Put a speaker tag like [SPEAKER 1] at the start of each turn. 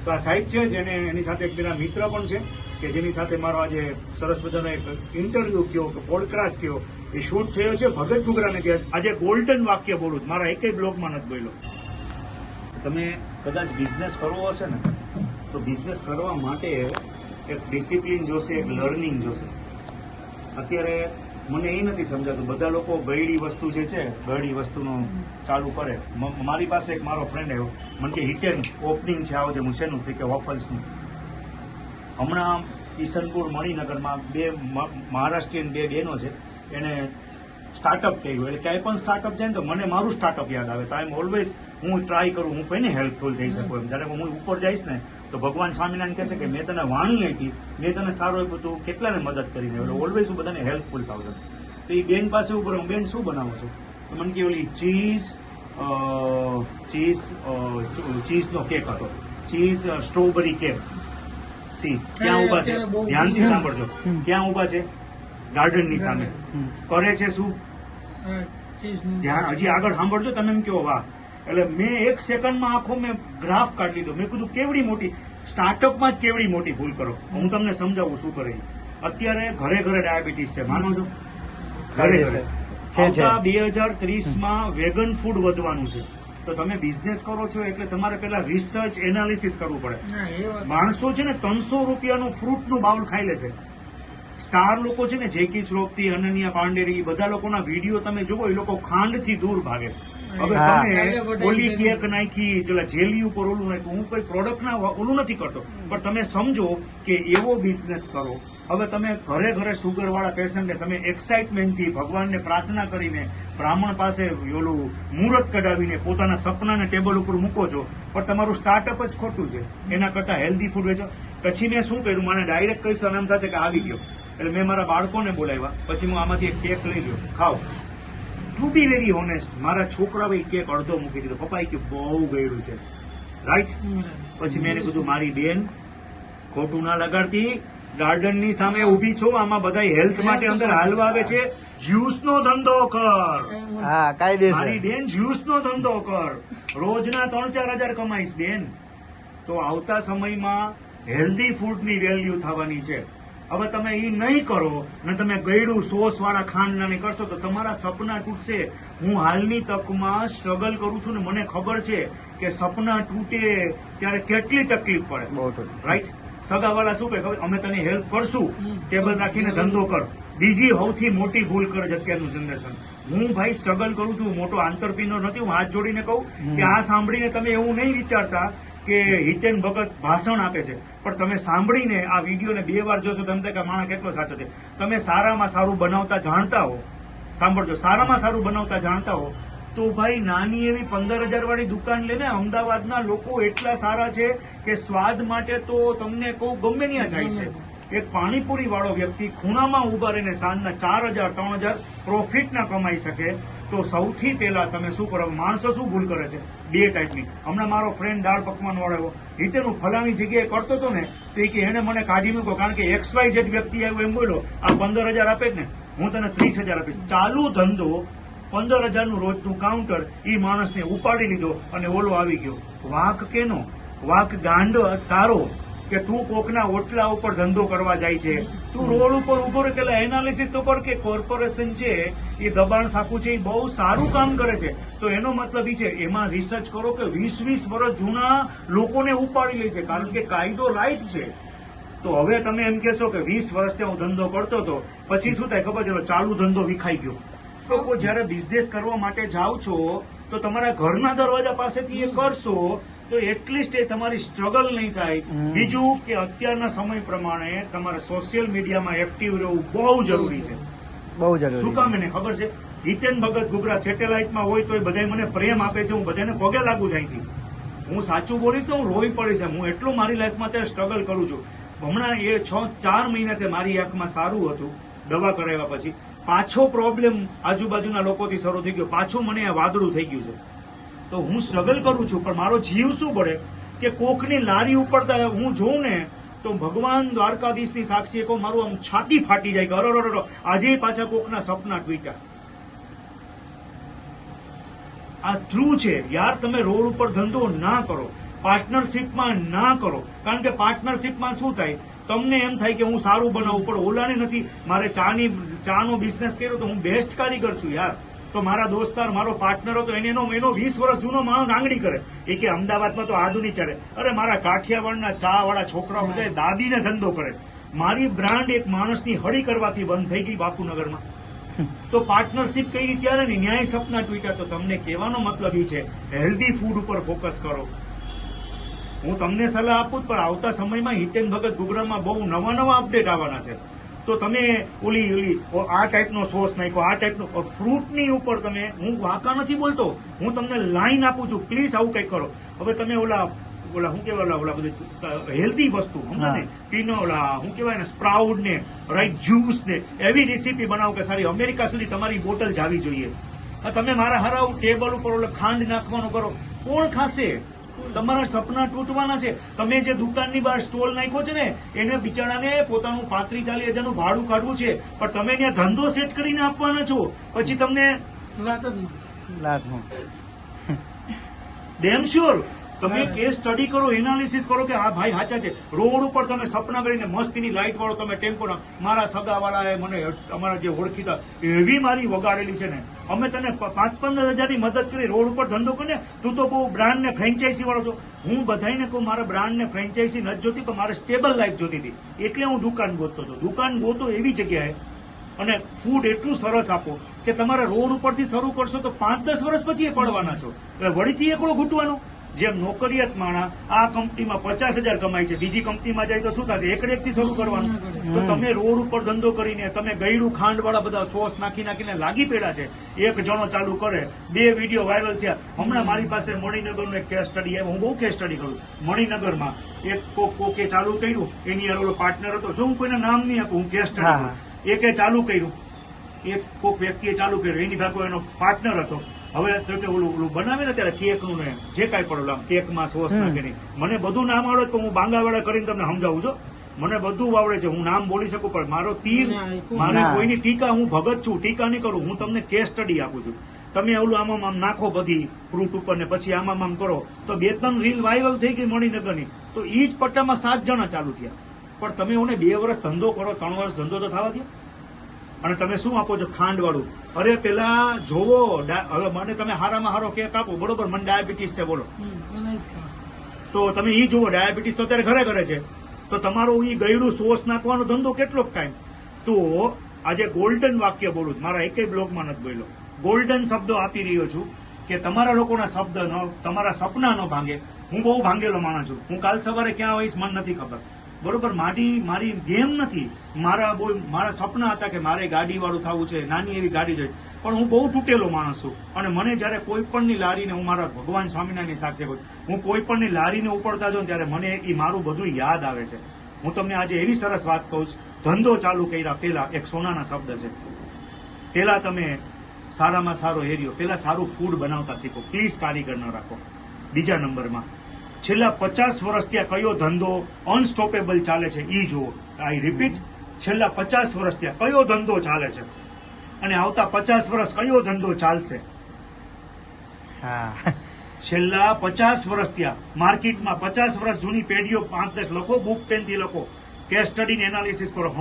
[SPEAKER 1] તો આ સાહેબ છે જેને એની સાથે એક બીજા મિત્ર પણ છે કે જેની સાથે મારો આજે સરસ મજાનો એક ઇન્ટરવ્યુ કયો કે પોડકાસ્ટ કયો એ શૂટ થયો છે ભગત ઘુઘરાને ત્યાં. આજે ગોલ્ડન વાક્ય બોલું મારા એકેય બ્લોગમાં નથી બોલ્યો. તમે કદાચ બિઝનેસ કરવો હશે ને તો બિઝનેસ કરવા માટે એક ડિસિપ્લિન જોશે, એક લર્નિંગ જોશે. અત્યારે મને એ નથી સમજાતું, બધા લોકો ગયડી વસ્તુ જે છે ગયડી વસ્તુનો ચાલુ કરે. મારી પાસે એક મારો ફ્રેન્ડ આવ્યો, મને કે હિટેન ઓપનિંગ છે આવો છે. હું શેનું કે વોફલ્સનું. હમણાં ઈસનપુર મણિનગરમાં બે મહારાષ્ટ્રીયન બે બહેનો છે, એને સ્ટાર્ટઅપ કર્યું. એટલે ક્યાંય પણ સ્ટાર્ટઅપ જાય ને તો મને મારું સ્ટાર્ટઅપ યાદ આવે. તો આઈ એમ ઓલવેઝ હું ટ્રાય કરું, હું કોઈને હેલ્પફુલ થઈ શકું એમ. જ્યારે હું ઉપર જઈશ ને તો ભગવાન સ્વામિનારાયણ કહેશે કે મેં તને વાણી આપી, મેં તને સારું આપ્યું, તું કેટલાને મદદ કરીને. એટલે ઓલવેઝ હું બધાને હેલ્પફુલ થાઉં છું. તો એ બેન પાસે ઉપર હું, બેન શું બનાવો છો? તો મને કે ઓલી ચીઝનો કેક હતો, ચીઝ સ્ટ્રોબેરી કેક. સી ક્યાં ઉભા છે? ધ્યાનથી સાંભળજો. ક્યાં ઉભા છે? ગાર્ડનની સામે. કરે છે શું? ધ્યાન હજી આગળ સાંભળજો, તમે એમ કહો વાહ. એટલે મેં 1 સેકન્ડમાં આખો મેં ગ્રાફ કાઢી લીધો. મેં કીધું કેવડી મોટી સ્ટાર્ટઅપમાં જ કેવડી મોટી ભૂલ કરો. હું તમને સમજાવું શું કરે. અત્યારે ઘરે ઘરે ડાયાબિટીસ છે, માનો છો? ઘરે ઘરે. 2030માં વેગન ફૂડ વધવાનું છે. તો તમે બિઝનેસ કરો છો એટલે તમારે પેલા રિસર્ચ એનાલિસિસ કરવું પડે. માણસો છે ને 300 રૂપિયાનું ફ્રૂટનું બાઉલ ખાઈ લેશે. સ્ટાર લોકો છે ને જેકી શ્રોફથી, અનન્યા પાંડેરી, બધા લોકોના વિડીયો તમે જુઓ, એ લોકો ખાંડથી દૂર ભાગે છે. હવે તમે ઓલી કેક નાખી, પેલા જેલી ઉપર ઓલું નાખ્યું. હું કોઈ પ્રોડક્ટના ઓલું નથી કરતો, પણ તમે સમજો કે એવો બિઝનેસ કરો. હવે તમે ઘરે ઘરે સુગર વાળા પેશન્ટને તમે એક્સાઇટમેન્ટથી ભગવાનને પ્રાર્થના કરીને બ્રાહ્મણ પાસે ઓલું મુહૂર્ત કઢાવીને પોતાના સપનાને ટેબલ ઉપર મૂકો છો, પણ તમારું સ્ટાર્ટઅપ જ ખોટું છે. એના કરતા હેલ્ધી ફૂડ વેચો. પછી મેં શું કર્યું, મને ડાયરેક્ટ કહીશ તો એમ થશે કે આવી ગયો. એટલે મેં મારા બાળકોને બોલાવ્યા. પછી હું આમાંથી એક કેક લઈ લ્યો, ખાઓ. ટુ બી વેરી ઓનેસ્ટ, મારા છોકરાએ કેક અડધો મૂકી દીધો. પપ્પાએ કહ્યું બહુ ગયડું છે, રાઈટ? પછી મેં એને કીધું મારી બેન ખોટું ના લગાડતી, ગાર્ડનની સામે ઉભી છો, આમાં બધા હેલ્થ માટે અંદર હાલવા આવે છે. જ્યુસનો ધંધો કર.
[SPEAKER 2] હા, કાયદેસર.
[SPEAKER 1] મારી બેન જ્યુસનો ધંધો કર, રોજના 3-4 હજાર કમાઈશ બેન. તો આવતા સમયમાં હેલ્ધી ફૂડની વેલ્યુ થવાની છે. હવે તમે એ નહીં કરો ને તમે ગયડું સોસ વાળા ખાંડના નહીં કરશો તો તમારા સપના તૂટશે. હું હાલની તકમાં સ્ટ્રગલ કરું છું ને મને ખબર છે કે સપના તૂટે ત્યારે કેટલી તકલીફ પડે, રાઈટ? સગાવાળા શું કહે ખબર, અમે તને હેલ્પ કરશું, ટેબલ રાખીને ધંધો કર. બીજી સૌથી મોટી ભૂલ કરે છે અત્યારનું જનરેશન. હું ભાઈ સ્ટ્રગલ કરું છું, મોટો આંતરપ્રિન્યોર નથી. હું હાથ જોડીને કહું કે આ સાંભળીને તમે એવું નહીં વિચારતા કે હિતેન ભગત ભાષણ આપે છે, પણ તમે સાંભળીને આ વિડીયોને 2 વાર જોશો તો એમ કે માણસ કેટલો સાચો છે. તમે સારામાં સારું બનાવતા જાણતા હો, સાંભળજો, સારામાં સારું બનાવતા જાણતા હો તો ભાઈ નાની એવી 15,000 વાળી દુકાન લઈને. અમદાવાદના લોકો એટલા સારા છે કે સ્વાદ માટે તો તમને કહું ગમે ત્યાં જાય છે. એક પાણીપુરી વાળો વ્યક્તિ ખૂણામાં ઉભા રહીને સાંજના 4,000-3,000 પ્રોફિટ ના કમાઈ શકે. તો સૌથી પહેલા તમે શું કરો? માણસો શું ભૂલ કરે છે? 2 ટાઈપની. હમણાં મારો ફ્રેન્ડ દાળ પકવાન વાળો હિતેનું ફલાણી જગ્યાએ કરતો હતો ને, તો એ કે એને મને કાઢી મૂકો, કારણ કે XYZ વ્યક્તિ આવ્યો એમ બોલો આ 15,000 આપે ને, હું તને 30,000 આપીશ. ચાલુ ધંધો 15,000નું રોજનું કાઉન્ટર એ માણસને ઉપાડી લીધો અને ઓલો આવી ગયો. વાંક કેનો? વાંક ગાંડો તારો કે તું કોકના ઓટલા ઉપર ધંધો કરવા જાય છે. તું રોડ ઉપર ઉભો રહે, પેલા એનાલિસિસ તો કર કે કોર્પોરેશન છે એ દબાણ સાકું છે, એ બહુ સારું કામ કરે છે. તો એનો મતલબ એ છે એમાં રિસર્ચ કરો કે 20-20 વર્ષ જૂના લોકોને ઉપાડી લે છે, કારણ કે કાયદો રાઈટ છે. તો હવે તમે એમ કહેશો કે 20 વર્ષથી હું ધંધો કરતો હતો, પછી શું થાય ખબર છે? ચાલુ ધંધો વિખાઈ ગયો. લોકો જયારે બિઝનેસ કરવા માટે જાઓ છો તો તમારા ઘરના દરવાજા પાસેથી એ કરશો તો એટલીસ્ટ એ તમારી સ્ટ્રગલ નહીં થાય. બીજું કે અત્યારના સમય પ્રમાણે તમારે સોશિયલ મીડિયામાં એક્ટિવ રહેવું બહુ જરૂરી છે.
[SPEAKER 2] બહુ જરૂરી.
[SPEAKER 1] શું કામ? એને ખબર છે હિતેન ભગત ઘુઘરા સેટેલાઇટમાં હોય તો બધા મને પ્રેમ આપે છે, હું બધાને પગે લાગુ જાય. હું સાચું બોલીશ તો હું રોઈ પડીશ. હું એટલું મારી લાઈફમાં અત્યારે સ્ટ્રગલ કરું છું. હમણાં એ 6-4 મહિનાથી મારી આંખમાં સારું હતું, દવા કરાવ્યા પછી પાછો પ્રોબ્લેમ આજુબાજુના લોકોથી શરૂ થઈ ગયો. પાછું મને આ વાદળું થઈ ગયું છે. તો હું સ્ટ્રગલ કરું છું, પણ મારો જીવ શું પડે કે કોકની લારી ઉપડતા હું જોઉં ને તો ભગવાન દ્વારકાધીશની સાક્ષી કહું, મારું આમ છાતી ફાટી જાય કે અરો આજે પાછા કોકના સપના ટ્વીટા. આ ટ્રુ છે યાર. તમે રોડ ઉપર ધંધો ના કરો. પાર્ટનરશિપમાં ના કરો. કારણ કે પાર્ટનરશિપમાં શું થાય, તમને એમ થાય કે હું સારું બનાવું, પણ ઓલાને નથી. મારે ચાનો બિઝનેસ કર્યો તો હું બેસ્ટ કારીગર છું યાર, તો મારા દોસ્તાર મારો પાર્ટનર હતો એનો 20 વર્ષ જૂનો માણસ આંગળી કરે, એ કે અમદાવાદમાં તો આધુનિક ચાલે. અરે મારા કાઠિયાવાડના ચા વાળા છોકરાઓ બધા દાબીને ધંધો કરે. મારી બ્રાન્ડ એક માણસની હળી કરવાથી બંધ થઈ ગઈ બાપુનગરમાં. તો પાર્ટનરશિપ કઈ ત્યારે ને ન્યાય સપના ટ્વિટર. તો તમને કહેવાનો મતલબ એ છે, હેલ્ધી ફૂડ ઉપર ફોકસ કરો. હું તમને સલાહ આપું પણ આવતા સમયમાં હિતેન ભગત ગુગરામાં બહુ નવા અપડેટ આવવાના છે. તો તમે ઓલી આ ટાઈપનો સોસ નાખ્યો, આ ટાઈપનો ફ્રૂટની ઉપર તમે, હું વાંકા નથી બોલતો, હું તમને લાઈન આપું છું, પ્લીઝ આવું કંઈક કરો. હવે તમે ઓલા શું કહેવાય, ઓલા બધી હેલ્ધી વસ્તુ સમજો ને, પીનો ઓલા શું કહેવાય ને, સ્પ્રાઉટ ને, રાઈટ જ્યુસ ને, એવી રેસીપી બનાવો કે સારી અમેરિકા સુધી તમારી બોટલ જાવી જોઈએ. તમે મારા હરાવ ટેબલ ઉપર ઓલો ખાંડ નાખવાનું કરો, કોણ ખાશે? તમારા સપના તૂટવાના છે. તમે જે દુકાનની બહાર સ્ટોલ નાખ્યો છે ને, એને બિચારાને પોતાનું 35-40 હજારનું ભાડું કાઢવું છે, પણ તમે ત્યાં ધંધો સેટ કરીને આપવાના છો. પછી તમને ડેમ શ્યોર તમે કેસ સ્ટડી કરો, એનાલિસિસ કરો કે હા ભાઈ સાચા છે. રોડ ઉપર તમે સપના કરીને મસ્તીની લાઈટ વાળો તમે ટેમ્પો, મારા સગાવાળાએ મને અમારા જે ઓળખીતા એવી મારી વગાડેલી છે ને, અમે તને 5-15 હજારની મદદ કરી, રોડ ઉપર ધંધો કરીને, તું તો બહુ બ્રાન્ડ ને ફ્રેન્ચાઇઝી વાળો છો. હું બધાને કહું મારા બ્રાન્ડ ને ફ્રેન્ચાઇઝી નથી જોતી, પણ મારે સ્ટેબલ લાઈફ જોતી હતી, એટલે હું દુકાન ગોતતો હતો. દુકાન ગોતો એવી જગ્યાએ, અને ફૂડ એટલું સરસ આપો કે તમારા રોડ ઉપરથી શરૂ કરશો તો 5-10 વર્ષ પછી એ પડવાના છો, એટલે વળીથી એકડો ઘૂંટવાનો. જેમ નોકરિયાત માણા આ કંપનીમાં 50,000 કમાય છે, બીજી કંપનીમાં જાય તો શું થશે, એકડેકથી શરૂ કરવાનું. તો તમે રોડ ઉપર ધંધો કરીને તમે ગયડું ખાંડ વાળા બધા સોસ નાખીને લાગી પડ્યા છે. એક જણો ચાલુ કરે, 2 વિડીયો વાયરલ થયા. હમણાં મારી પાસે મણિનગરનું એક કેસ સ્ટડી આવ્યો, હું બહુ કેસ સ્ટડી કરું. મણિનગરમાં એક કોકે ચાલુ કર્યું, એની યાર ઓલો પાર્ટનર હતો, જો હું કોઈના નામ નહીં આપું, હું કેસ સ્ટડી કરું. એકે ચાલુ કર્યું, એક કોક વ્યક્તિએ ચાલુ કર્યું, એની ભાગો એનો પાર્ટનર હતો. હવે તો કે ઓલું બનાવે ને ત્યારે કેકનું ને જે કાંઈ પણ ઓલા કેકમાં સોસ નાખીને, મને બધું નામ આવડે તો હું બાંગાવાળા કરીને તમને સમજાવું છું. મને બધું આવડે છે, હું નામ બોલી શકું, પણ મારો તીર, મારે કોઈની ટીકા, હું ભગત છું, ટીકા નહીં કરું. હું તમને કેસ સ્ટડી આપું છું. તમે ઓલું આમ નાખો બધી ફ્રૂટ ઉપર ને પછી આમ કરો તો 2-3 રીલ વાયરલ થઈ ગઈ મણિનગરની. તો ઈ જ પટ્ટામાં 7 જણા ચાલુ થયા. પણ તમે ઓને 2 વર્ષ ધંધો કરો, 3 વર્ષ ધંધો તો થવા દો. અને તમે શું આપો છો? ખાંડ વાળું. અરે પેલા જોવો, હવે મને તમે હારામાં હારો કેક આપો, બરોબર, મને ડાયાબિટીસ છે, બોલો, તો તમે ઈ જુઓ, ડાયાબિટીસ તો અત્યારે ઘરે છે, તો તમારો ઈ ગયડું સોસ નાખવાનો ધંધો કેટલો ટાઈમ. તો આજે ગોલ્ડન વાક્ય બોલું, મારા એકેય બ્લોગમાં નથી બોલ્યો, ગોલ્ડન શબ્દો આપી રહ્યો છું કે તમારા લોકોના શબ્દ તમારા સપના ન ભાંગે. હું બહુ ભાંગેલો માણસ છું. હું કાલ સવારે ક્યાં હોઈશ મને નથી ખબર, બરોબર. મારી ગેમ નથી. મારા સપના હતા કે મારે ગાડી વાળું થવું છે, નાની એવી ગાડી જોઈએ, પણ હું બહુ તૂટેલો માણસ છું. અને મને જયારે કોઈ પણની લારીને, હું મારા ભગવાન સ્વામિનારાયણની સાક્ષી કહું, હું કોઈ પણની લારીને ઉપડતા જાઉં ત્યારે મને એ મારું બધું યાદ આવે છે. હું તમને આજે એવી સરસ વાત કહું છું, ધંધો ચાલુ કર્યા પેલા એક સોનાના શબ્દ છે. પેલા તમે સારામાં સારો એરિયો, પેલા સારું ફૂડ બનાવતા શીખો, પ્લીઝ કારીગર ન રાખો. બીજા નંબરમાં છેલ્લા 50 વર્ષ ત્યાં કયો ધંધો અનસ્ટોપેબલ ચાલે છે ઈ જુઓ. આઈ રિપીટ, છેલ્લા 50 વર્ષ ત્યાં કયો ધંધો ચાલે છે, અને આવતા 50 વર્ષ કયો ધંધો ચાલશે. છેલ્લા 50 વર્ષ ત્યાં માર્કેટમાં 50 વર્ષ જૂની પેઢીઓ 5-10 લખો, બુક પેનથી લખો, કેસ સ્ટડીને એનાલિસિસ કરો.